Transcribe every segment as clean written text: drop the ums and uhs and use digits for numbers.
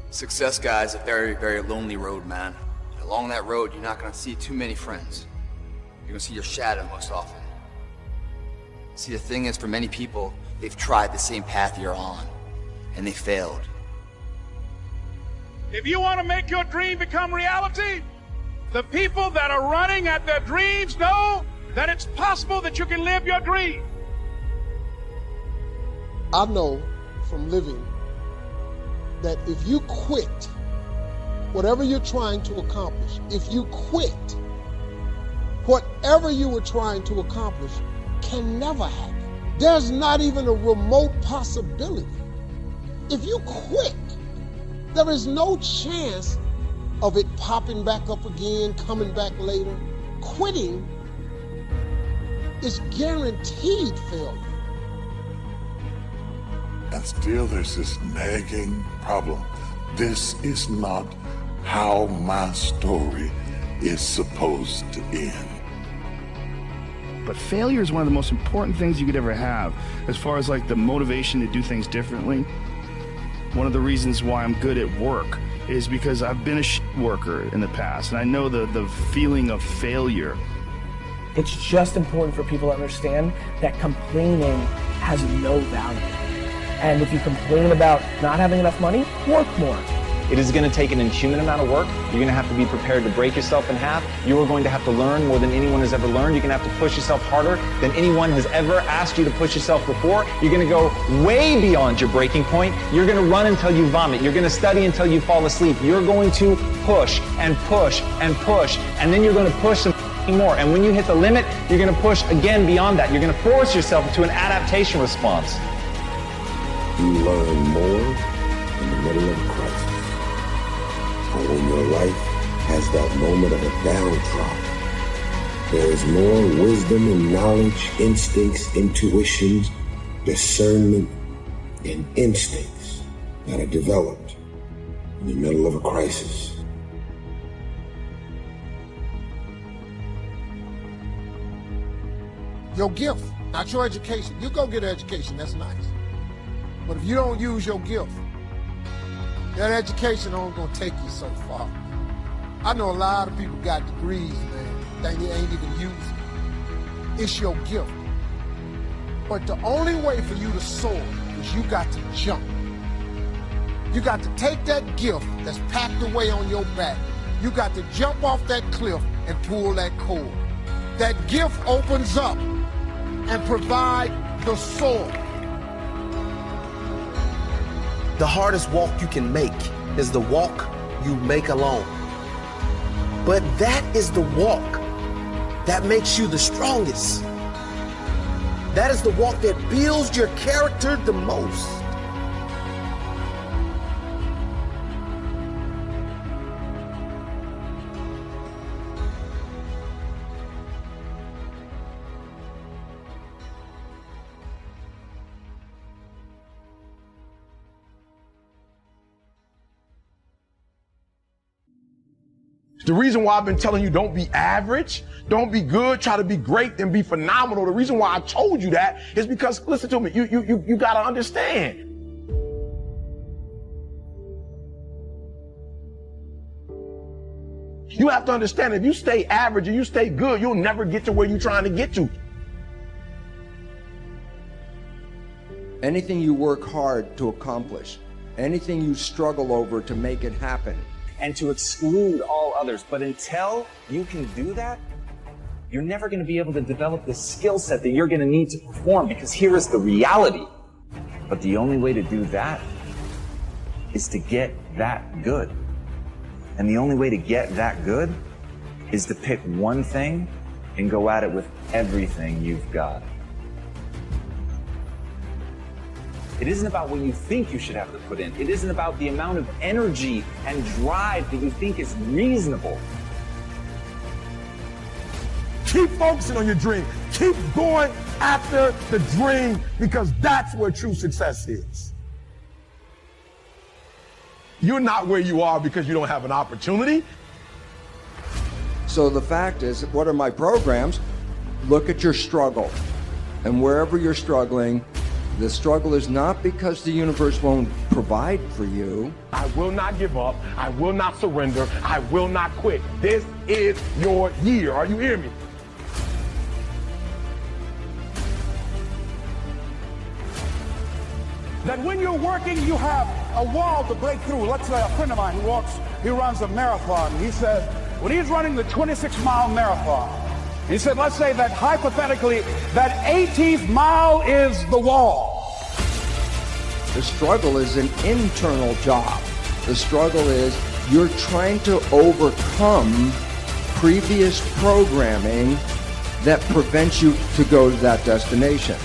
Success, guys, a very, very lonely road, man. Along that road, you're not gonna see too many friends. You're gonna see your shadow most often. See, the thing is, for many people, they've tried the same path you're on, and they failed. If you want to make your dream become reality, the people that are running at their dreams know that it's possible that you can live your dream. I know from living that if you quit whatever you're trying to accomplish, if you quit, whatever you were trying to accomplish can never happen. There's not even a remote possibility. If you quit, there is no chance of it popping back up again, coming back later. Quitting is guaranteed failure. And still there's this nagging problem. This is not how my story is supposed to end. But failure is one of the most important things you could ever have as far as like the motivation to do things differently. One of the reasons why I'm good at work is because I've been a worker in the past, and I know the feeling of failure. It's just important for people to understand that complaining has no value. And if you complain about not having enough money, work more. It is going to take an inhuman amount of work. You're going to have to be prepared to break yourself in half. You are going to have to learn more than anyone has ever learned. You're going to have to push yourself harder than anyone has ever asked you to push yourself before. You're going to go way beyond your breaking point. You're going to run until you vomit. You're going to study until you fall asleep. You're going to push and push and push, and then you're going to push some more. And when you hit the limit, you're going to push again beyond that. You're going to force yourself into an adaptation response. You learn more in the middle of a crisis. Or when your life has that moment of a downtrodden, there is more wisdom and knowledge, instincts, intuitions, discernment, and instincts that are developed in the middle of a crisis. Your gift, not your education. You go get an education, that's nice. But if you don't use your gift, that education only gonna take you so far. I know a lot of people got degrees, man, they ain't even used it. It's your gift. But the only way for you to soar is you got to jump. You got to take that gift that's packed away on your back. You got to jump off that cliff and pull that cord. That gift opens up and provide the soar. The hardest walk you can make is the walk you make alone. But that is the walk that makes you the strongest. That is the walk that builds your character the most. The reason why I've been telling you don't be average, don't be good, try to be great, then be phenomenal. The reason why I told you that is because, listen to me, you gotta understand. You have to understand, if you stay average and you stay good, you'll never get to where you're trying to get to. Anything you work hard to accomplish, anything you struggle over to make it happen, and to exclude all others. But until you can do that, you're never going to be able to develop the skill set that you're going to need to perform, because here is the reality. But the only way to do that is to get that good. And the only way to get that good is to pick one thing and go at it with everything you've got. It isn't about what you think you should have to put in. It isn't about the amount of energy and drive that you think is reasonable. Keep focusing on your dream. Keep going after the dream, because that's where true success is. You're not where you are because you don't have an opportunity. So the fact is, what are my programs? Look at your struggle. And wherever you're struggling, The struggle is not because the universe won't provide for you. I will not give up. I will not surrender. I will not quit. This is your year. Are you hearing me? That when you're working, you have a wall to break through. Let's say a friend of mine he runs a marathon. He said, when he's running the 26-mile marathon, he said, let's say that hypothetically, that 18th mile is the wall. The struggle is an internal job. The struggle is you're trying to overcome previous programming that prevents you to go to that destination.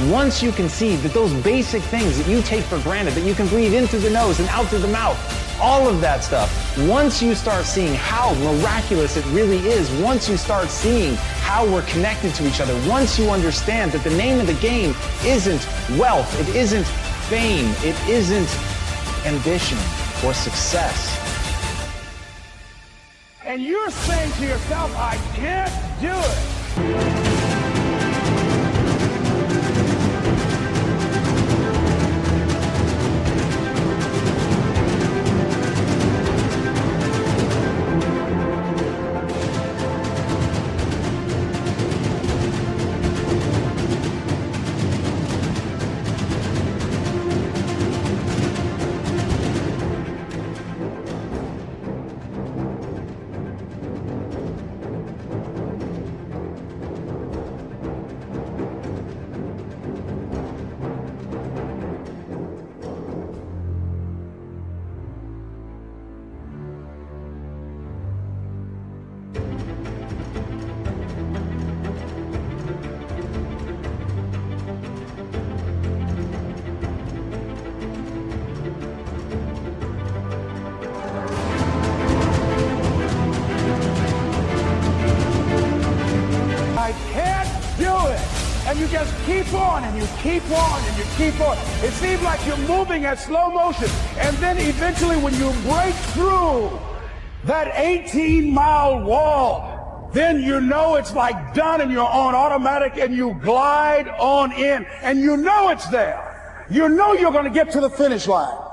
Once you can see that those basic things that you take for granted, that you can breathe in through the nose and out through the mouth, all of that stuff, once you start seeing how miraculous it really is, once you start seeing how we're connected to each other, once you understand that the name of the game isn't wealth, it isn't fame, it isn't ambition or success. And you're saying to yourself, I can't do it. And you just keep on, and you keep on, and you keep on. It seems like you're moving at slow motion. And then eventually when you break through that 18-mile wall, then you know it's like done and you're on automatic and you glide on in. And you know it's there. You know you're going to get to the finish line.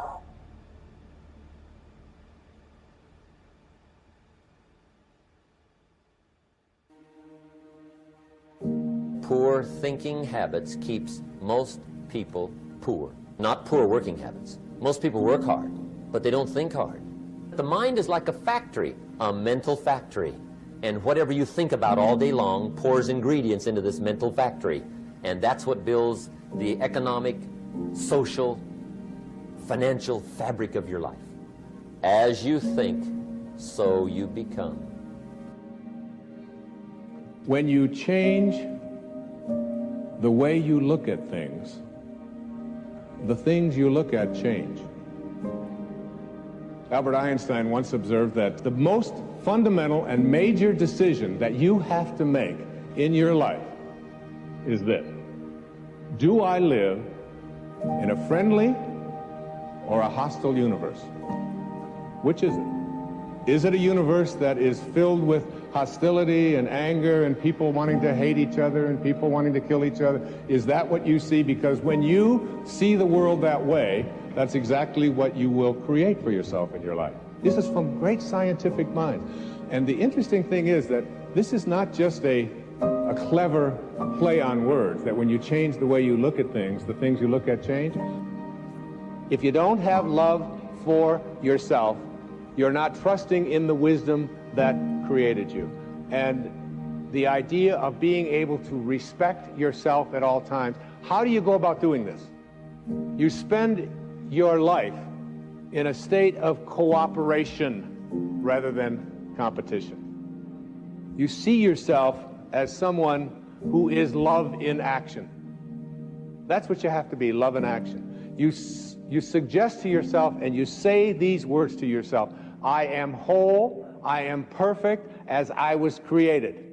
Poor thinking habits keeps most people poor. Not poor working habits. Most people work hard, but they don't think hard. The mind is like a factory, a mental factory. And whatever you think about all day long pours ingredients into this mental factory. And that's what builds the economic, social, financial fabric of your life. As you think, so you become. When you change the way you look at things, the things you look at change. Albert Einstein once observed that the most fundamental and major decision that you have to make in your life is this: do I live in a friendly or a hostile universe? Which is it? Is it a universe that is filled with hostility and anger and people wanting to hate each other and people wanting to kill each other? Is that what you see? Because when you see the world that way, that's exactly what you will create for yourself in your life. This is from great scientific minds. And the interesting thing is that this is not just a clever play on words, that when you change the way you look at things, the things you look at change. If you don't have love for yourself, you're not trusting in the wisdom that created you. And the idea of being able to respect yourself at all times, how do you go about doing this? You spend your life in a state of cooperation rather than competition. You see yourself as someone who is love in action. That's what you have to be, love in action. You suggest to yourself and you say these words to yourself: I am whole, I am perfect as I was created.